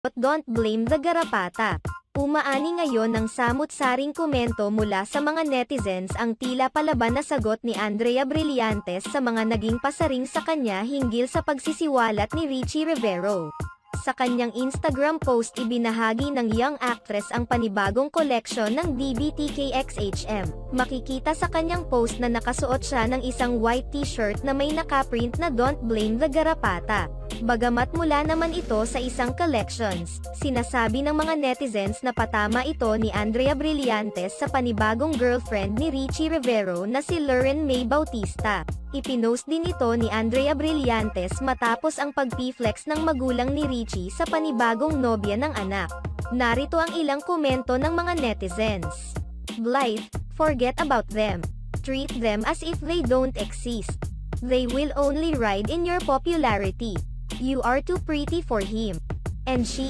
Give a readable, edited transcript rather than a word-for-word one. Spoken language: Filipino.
But don't blame the garapata. Umaani ngayon ng samut-saring komento mula sa mga netizens ang tila palaban na sagot ni Andrea Brillantes sa mga naging pasaring sa kanya hinggil sa pagsisiwalat ni Richie Rivero. Sa kanyang Instagram post ibinahagi ng young actress ang panibagong koleksyon ng DBTKXHM. Makikita sa kanyang post na nakasuot siya ng isang white t-shirt na may nakaprint na "Don't Blame the Garapata". Bagamat mula naman ito sa isang collections, sinasabi ng mga netizens na patama ito ni Andrea Brillantes sa panibagong girlfriend ni Richie Rivero na si Lauren May Bautista. Ipinost din ito ni Andrea Brillantes matapos ang pagpi-flex ng magulang ni Richie sa panibagong nobya ng anak. Narito ang ilang komento ng mga netizens. Blythe, forget about them. Treat them as if they don't exist. They will only ride in your popularity. You are too pretty for him. And she is